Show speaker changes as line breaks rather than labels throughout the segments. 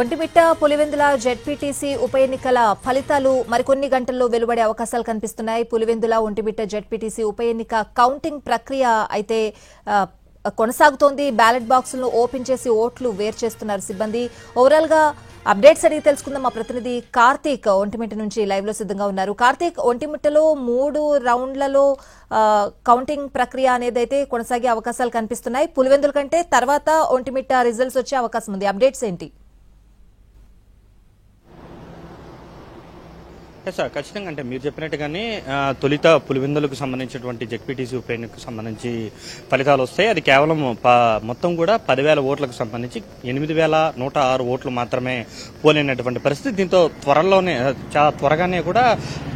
Vontimitta Pulivendula ZPTC ఉప ఎన్నికల ఫలితాలు మరికొన్ని గంటల్లో వెలువడే అవకాశాలు కనిపిస్తున్నాయి. పులివెందుల ఒంటిమిట్ట జెడ్పీటీసీ ఉప ఎన్నిక కౌంటింగ్ ప్రక్రియ అయితే కొనసాగుతోంది. బ్యాలెట్ బాక్సులను ఓపెన్ చేసి ఓట్లు వేరు చేస్తున్నారు సిబ్బంది. ఓవరాల్ గా అప్డేట్స్ అడిగి తెలుసుకుందాం. మా ప్రతినిధి కార్తీక్ ఒంటిమిట్ట నుంచి లైవ్ లో సిద్ధంగా ఉన్నారు. కార్తీక్, ఒంటిమిట్టలో 3 రౌండ్లలో కౌంటింగ్ ప్రక్రియ అనేది అయితే కొనసాగే అవకాశాలు కనిపిస్తున్నాయి. పులివెందుల కంటే తర్వాత ఒంటిమిట్ట రిజల్ట్స్ వచ్చే అవకాశం ఉంది. అప్డేట్స్ ఏంటి?
సార్ ఖచ్చితంగా అంటే మీరు చెప్పినట్టుగానే తొలిత పులివెందులకు సంబంధించినటువంటి జెడ్పీటీసీ ఉప ఎన్నికకు సంబంధించి ఫలితాలు వస్తాయి. అది కేవలం మొత్తం కూడా 10,000 ఓట్లకు సంబంధించి 8,106 ఓట్లు మాత్రమే పోలైనటువంటి పరిస్థితి. దీంతో చాలా త్వరగానే కూడా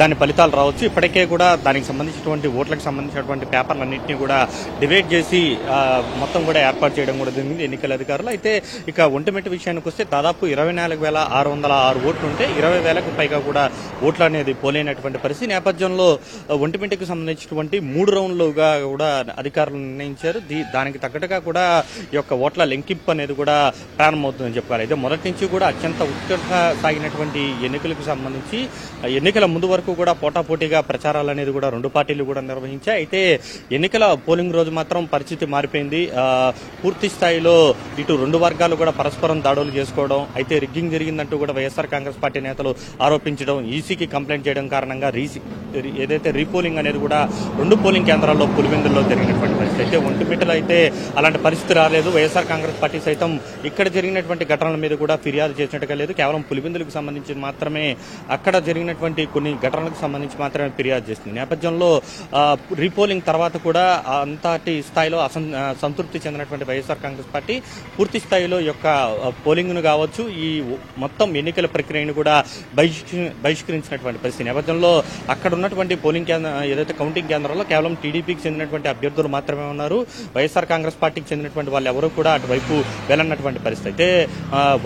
దాని ఫలితాలు రావచ్చు. ఇప్పటికే కూడా దానికి సంబంధించినటువంటి ఓట్లకు సంబంధించినటువంటి పేపర్లన్నింటినీ కూడా డివైడ్ చేసి మొత్తం కూడా ఏర్పాటు చేయడం కూడా జరిగింది ఎన్నికల అధికారులు. అయితే ఇక ఒంటిమిట్ట విషయానికి వస్తే దాదాపు 24,606 ఓట్లు ఉంటే 20,000కు పైగా కూడా ఓట్లు అనేది పోలైనటువంటి పరిస్థితి నేపథ్యంలో ఒంటిమిట్టకు సంబంధించినటువంటి 3 రౌండ్లుగా కూడా అధికారులు నిర్ణయించారు. దానికి తగ్గట్టుగా కూడా ఈ యొక్క ఓట్ల లెంకింపు అనేది కూడా ప్రారంభమవుతుందని చెప్పాలి. అయితే మొదటి నుంచి కూడా అత్యంత ఉత్కంఠ సాగినటువంటి ఎన్నికలకు సంబంధించి ఎన్నికల ముందు వరకు కూడా పోటాపోటీగా ప్రచారాలు అనేది కూడా 2 పార్టీలు కూడా నిర్వహించాయి. అయితే ఎన్నికల పోలింగ్ రోజు మాత్రం పరిస్థితి మారిపోయింది. పూర్తి స్థాయిలో ఇటు 2 వర్గాలు కూడా పరస్పరం దాడులు చేసుకోవడం, అయితే రిగ్గింగ్ జరిగిందంటూ కూడా వైఎస్ఆర్ కాంగ్రెస్ పార్టీ నేతలు ఆరోపించడం, ఈసీకి కంప్లైంట్ చేయడం కారణంగా ఏదైతే రీపోలింగ్ అనేది కూడా 2 పోలింగ్ కేంద్రాల్లో పులివెందుల్లో జరిగినటువంటి పరిస్థితి. అయితే ఒంటిమిట్టలో అయితే అలాంటి పరిస్థితి రాలేదు. వైఎస్ఆర్ కాంగ్రెస్ పార్టీ సైతం ఇక్కడ జరిగినటువంటి ఘటనల మీద కూడా ఫిర్యాదు చేసినట్టుగా లేదు. కేవలం పులివెందులకు సంబంధించి మాత్రమే అక్కడ జరిగినటువంటి కొన్ని ఘటనలకు సంబంధించి మాత్రమే ఫిర్యాదు చేస్తుంది. నేపథ్యంలో రీపోలింగ్ తర్వాత కూడా అంతటి స్థాయిలో సంతృప్తి చెందినటువంటి వైఎస్ఆర్ కాంగ్రెస్ పార్టీ పూర్తి స్థాయిలో యొక్క పోలింగ్ ను కావచ్చు, ఈ మొత్తం ఎన్నికల ప్రక్రియను కూడా బహిష్కరించినటువంటి పరిస్థితి నేపథ్యంలో అక్కడ ఉన్నటువంటి పోలింగ్ ఏదైతే కౌంటింగ్ కేంద్రాల్లో కేవలం టీడీపీకి చెందినటువంటి అభ్యర్థులు మాత్రమే ఉన్నారు. వైఎస్ఆర్ కాంగ్రెస్ పార్టీకి చెందినటువంటి వాళ్ళు ఎవరూ కూడా అటువైపు వెళ్ళన్నటువంటి పరిస్థితి. అయితే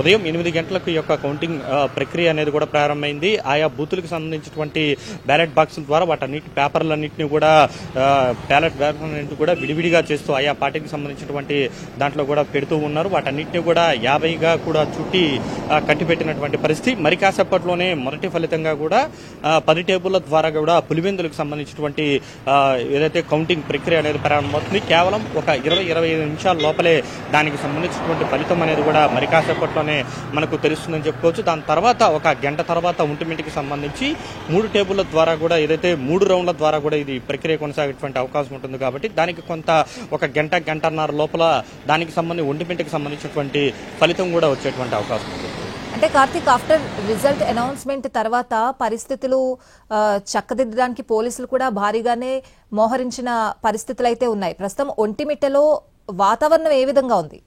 ఉదయం 8 గంటలకు ఈ యొక్క కౌంటింగ్ ప్రక్రియ అనేది కూడా ప్రారంభమైంది. ఆయా బూతులకు సంబంధించినటువంటి బ్యాలెట్ బాక్సుల ద్వారా వాటన్నిటి పేపర్లన్నింటినీ కూడా విడివిడిగా చేస్తూ ఆయా పార్టీకి సంబంధించినటువంటి దాంట్లో కూడా పెడుతూ ఉన్నారు. వాటన్నిటిని కూడా 50గా కూడా చుట్టి కట్టిపెట్టినటువంటి పరిస్థితి. మరి కాసేపట్లోనే మొదటి ఫలితంగా కూడా 10 టేబుల్ల ద్వారా కూడా పులివెందులకు సంబంధించినటువంటి ఏదైతే కౌంటింగ్ ప్రక్రియ అనేది ప్రారంభమవుతుంది. కేవలం ఒక 20-25 నిమిషాల లోపలే దానికి సంబంధించినటువంటి ఫలితం అనేది కూడా మరి కాసేపట్లోనే మనకు తెలుస్తుందని చెప్పుకోవచ్చు. దాని తర్వాత ఒక గంట తర్వాత ఒంటిమిట్టకి సంబంధించి 3 టేబుల్ల ద్వారా కూడా ఏదైతే 3 రౌండ్ల ద్వారా కూడా ఇది ప్రక్రియ కొనసాగేటువంటి అవకాశం ఉంటుంది. కాబట్టి దానికి కొంత ఒక గంటన్నర లోపల దానికి ఒంటిమిట్టకి సంబంధించినటువంటి ఫలితం కూడా వచ్చేటువంటి అవకాశం ఉంది.
అంటే కార్తీక్, ఆఫ్టర్ రిజల్ట్ అనౌన్స్మెంట్ తర్వాత పరిస్థితులు చక్కదిద్దడానికి పోలీసులు కూడా భారీగానే మోహరించిన పరిస్థితులు అయితే ఉన్నాయి. ప్రస్తుతం ఒంటిమిట్టలో వాతావరణం ఏ విధంగా ఉంది?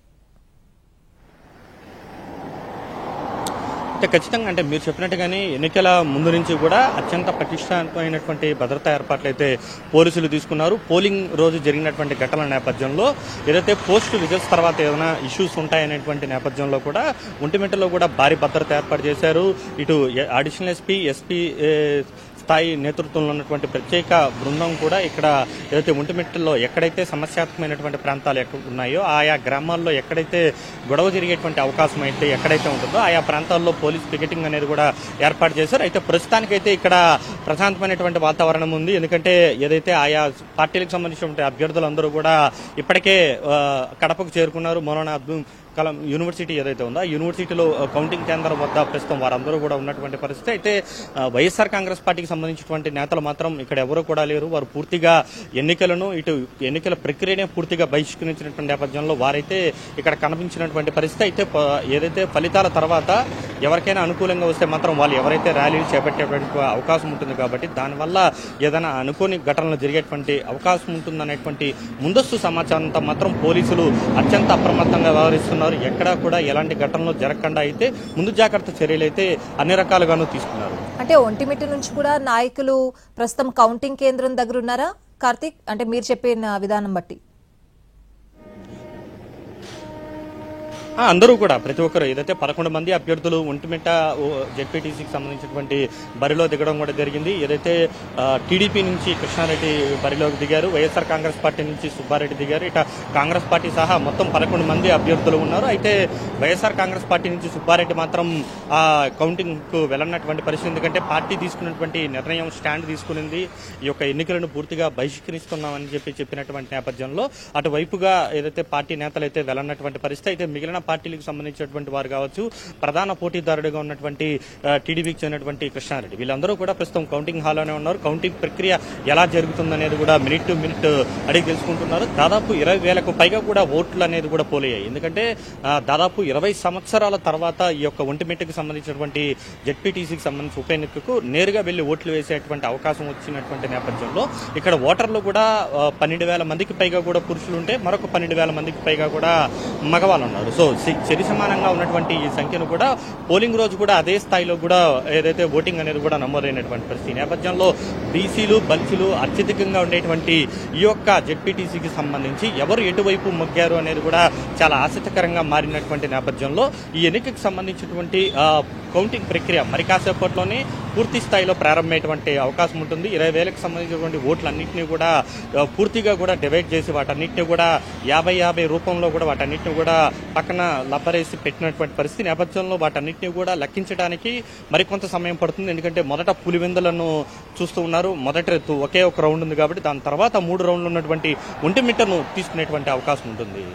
ఖచ్చితంగా అంటే మీరు చెప్పినట్టుగానే ఎన్నికల ముందు నుంచి కూడా అత్యంత పటిష్టమైనటువంటి భద్రతా ఏర్పాట్లు అయితే పోలీసులు తీసుకున్నారు. పోలింగ్ రోజు జరిగినటువంటి ఘటనల నేపథ్యంలో ఏదైతే పోస్ట్ రిజల్ట్స్ తర్వాత ఏదైనా ఇష్యూస్ ఉంటాయనేటువంటి నేపథ్యంలో కూడా ఒంటిమిట్టలో కూడా భారీ భద్రత ఏర్పాటు చేశారు. ఇటు అడిషనల్ ఎస్పీ స్థాయి నేతృత్వంలో ఉన్నటువంటి ప్రత్యేక బృందం కూడా ఇక్కడ ఏదైతే ఒంటిమిట్టలో ఎక్కడైతే సమస్యాత్మకమైనటువంటి ప్రాంతాలు ఉన్నాయో ఆయా గ్రామాల్లో ఎక్కడైతే గొడవ జరిగేటువంటి అవకాశం అయితే ఎక్కడైతే ఉంటుందో ఆయా ప్రాంతాల్లో పోలీస్ పికెటింగ్ అనేది కూడా ఏర్పాటు చేశారు. అయితే ప్రస్తుతానికైతే ఇక్కడ ప్రశాంతమైనటువంటి వాతావరణం ఉంది. ఎందుకంటే ఏదైతే ఆయా పార్టీలకు సంబంధించినటువంటి అభ్యర్థులందరూ కూడా ఇప్పటికే కడపకు చేరుకున్నారు. మౌలానా అబ్దుల్ కలాం యూనివర్సిటీ ఏదైతే ఉందో ఆ యూనివర్సిటీలో కౌంటింగ్ కేంద్రం వద్ద ప్రస్తుతం వారందరూ కూడా ఉన్నటువంటి పరిస్థితి. అయితే వైఎస్ఆర్ కాంగ్రెస్ పార్టీకి సంబంధించినటువంటి నేతలు మాత్రం ఇక్కడ ఎవరు కూడా లేరు. వారు పూర్తిగా ఎన్నికలను ఇటు ఎన్నికల ప్రక్రియనే పూర్తిగా బహిష్కరించినటువంటి నేపథ్యంలో వారైతే ఇక్కడ కనిపించినటువంటి పరిస్థితి. అయితే ఏదైతే ఫలితాల తర్వాత ఎవరికైనా అనుకూలంగా వస్తే మాత్రం వాళ్ళు ఎవరైతే ర్యాలీలు చేపట్టేటువంటి అవకాశం ఉంటుంది. కాబట్టి దానివల్ల ఏదైనా అనుకోని ఘటనలు జరిగేటువంటి అవకాశం ఉంటుందనేటువంటి ముందస్తు సమాచారంతో మాత్రం పోలీసులు అత్యంత అప్రమత్తంగా వ్యవహరిస్తున్నారు. ఎక్కడా కూడా ఎలాంటి ఘటనలు జరగకుండా అయితే ముందు జాగ్రత్త చర్యలు అయితే అన్ని రకాలుగాను తీసుకున్నారు.
అంటే ఒంటిమిట్ట నుంచి కూడా నాయకులు ప్రస్తుతం కౌంటింగ్ కేంద్రం దగ్గర ఉన్నారా కార్తీక్? అంటే మీరు చెప్పిన విధానం బట్టి
అందరూ కూడా ప్రతి ఒక్కరు ఏదైతే 11 మంది అభ్యర్థులు ఒంటిమిట్ట జెడ్పీటీసీకి సంబంధించినటువంటి బరిలో దిగడం కూడా జరిగింది. ఏదైతే టీడీపీ నుంచి కృష్ణారెడ్డి బరిలోకి దిగారు, వైఎస్ఆర్ కాంగ్రెస్ పార్టీ నుంచి సుబ్బారెడ్డి దిగారు, ఇట కాంగ్రెస్ పార్టీ సహా మొత్తం 11 మంది అభ్యర్థులు ఉన్నారు. అయితే వైఎస్ఆర్ కాంగ్రెస్ పార్టీ నుంచి సుబ్బారెడ్డి మాత్రం కౌంటింగ్ కు వెళ్ళనటువంటి పరిస్థితి. ఎందుకంటే పార్టీ తీసుకున్నటువంటి నిర్ణయం స్టాండ్ తీసుకునింది, ఈ యొక్క ఎన్నికలను పూర్తిగా బహిష్కరిస్తున్నామని చెప్పినటువంటి నేపథ్యంలో అటువైపుగా ఏదైతే పార్టీ నేతలు అయితే వెళ్ళనటువంటి పరిస్థితి. అయితే మిగిలిన పార్టీలకు సంబంధించినటువంటి వారు కావచ్చు, ప్రధాన పోటీదారుడిగా ఉన్నటువంటి టీడీపీకి చెందినటువంటి కృష్ణారెడ్డి, వీళ్ళందరూ కూడా ప్రస్తుతం కౌంటింగ్ హాల్లోనే ఉన్నారు. కౌంటింగ్ ప్రక్రియ ఎలా జరుగుతుందనేది కూడా మినిట్ టు మినిట్ అడిగి తెలుసుకుంటున్నారు. దాదాపు 20,000కు పైగా కూడా ఓట్లు అనేది కూడా పోలయ్యాయి. ఎందుకంటే దాదాపు 20 సంవత్సరాల తర్వాత ఈ యొక్క ఒంటిమిట్టకి సంబంధించినటువంటి జెడ్పీటీసీకి సంబంధించిన ఉప ఎన్నికకు నేరుగా వెళ్లి ఓట్లు వేసేటువంటి అవకాశం వచ్చినటువంటి నేపథ్యంలో ఇక్కడ ఓటర్లు కూడా 12,000 మందికి పైగా కూడా పురుషులు ఉంటే మరొక 12,000 మందికి పైగా కూడా మగవాళ్ళు ఉన్నారు. సో సరి సమానంగా ఉన్నటువంటి ఈ సంఖ్యను కూడా పోలింగ్ రోజు కూడా అదే స్థాయిలో కూడా ఏదైతే ఓటింగ్ అనేది కూడా నమోదైనటువంటి పరిస్థితి నేపథ్యంలో బీసీలు బలిసీలు అత్యధికంగా ఉండేటువంటి ఈ యొక్క జెడ్పీటీసీకి సంబంధించి ఎవరు ఎటువైపు మొగ్గారు అనేది కూడా చాలా ఆసక్తికరంగా మారినటువంటి నేపథ్యంలో ఈ ఎన్నికకు సంబంధించినటువంటి కౌంటింగ్ ప్రక్రియ మరి కాసేపట్లోనే పూర్తి స్థాయిలో ప్రారంభమయ్యేటువంటి అవకాశం ఉంటుంది. 20,000కు సంబంధించినటువంటి ఓట్లన్నింటినీ కూడా పూర్తిగా కూడా డివైడ్ చేసి వాటన్నిటిని కూడా 50-50 రూపంలో కూడా వాటన్నిటిని కూడా పక్కన లబ్బరేసి పెట్టినటువంటి పరిస్థితి నేపథ్యంలో వాటన్నిటిని కూడా లెక్కించడానికి మరికొంత సమయం పడుతుంది. ఎందుకంటే మొదట పులివెందులను చూస్తూ ఉన్నారు. మొదటి ఒకే ఒక రౌండ్ ఉంది కాబట్టి దాని తర్వాత 3 రౌండ్లు ఉన్నటువంటి ఒంటిమిట్టను తీసుకునేటువంటి అవకాశం ఉంటుంది.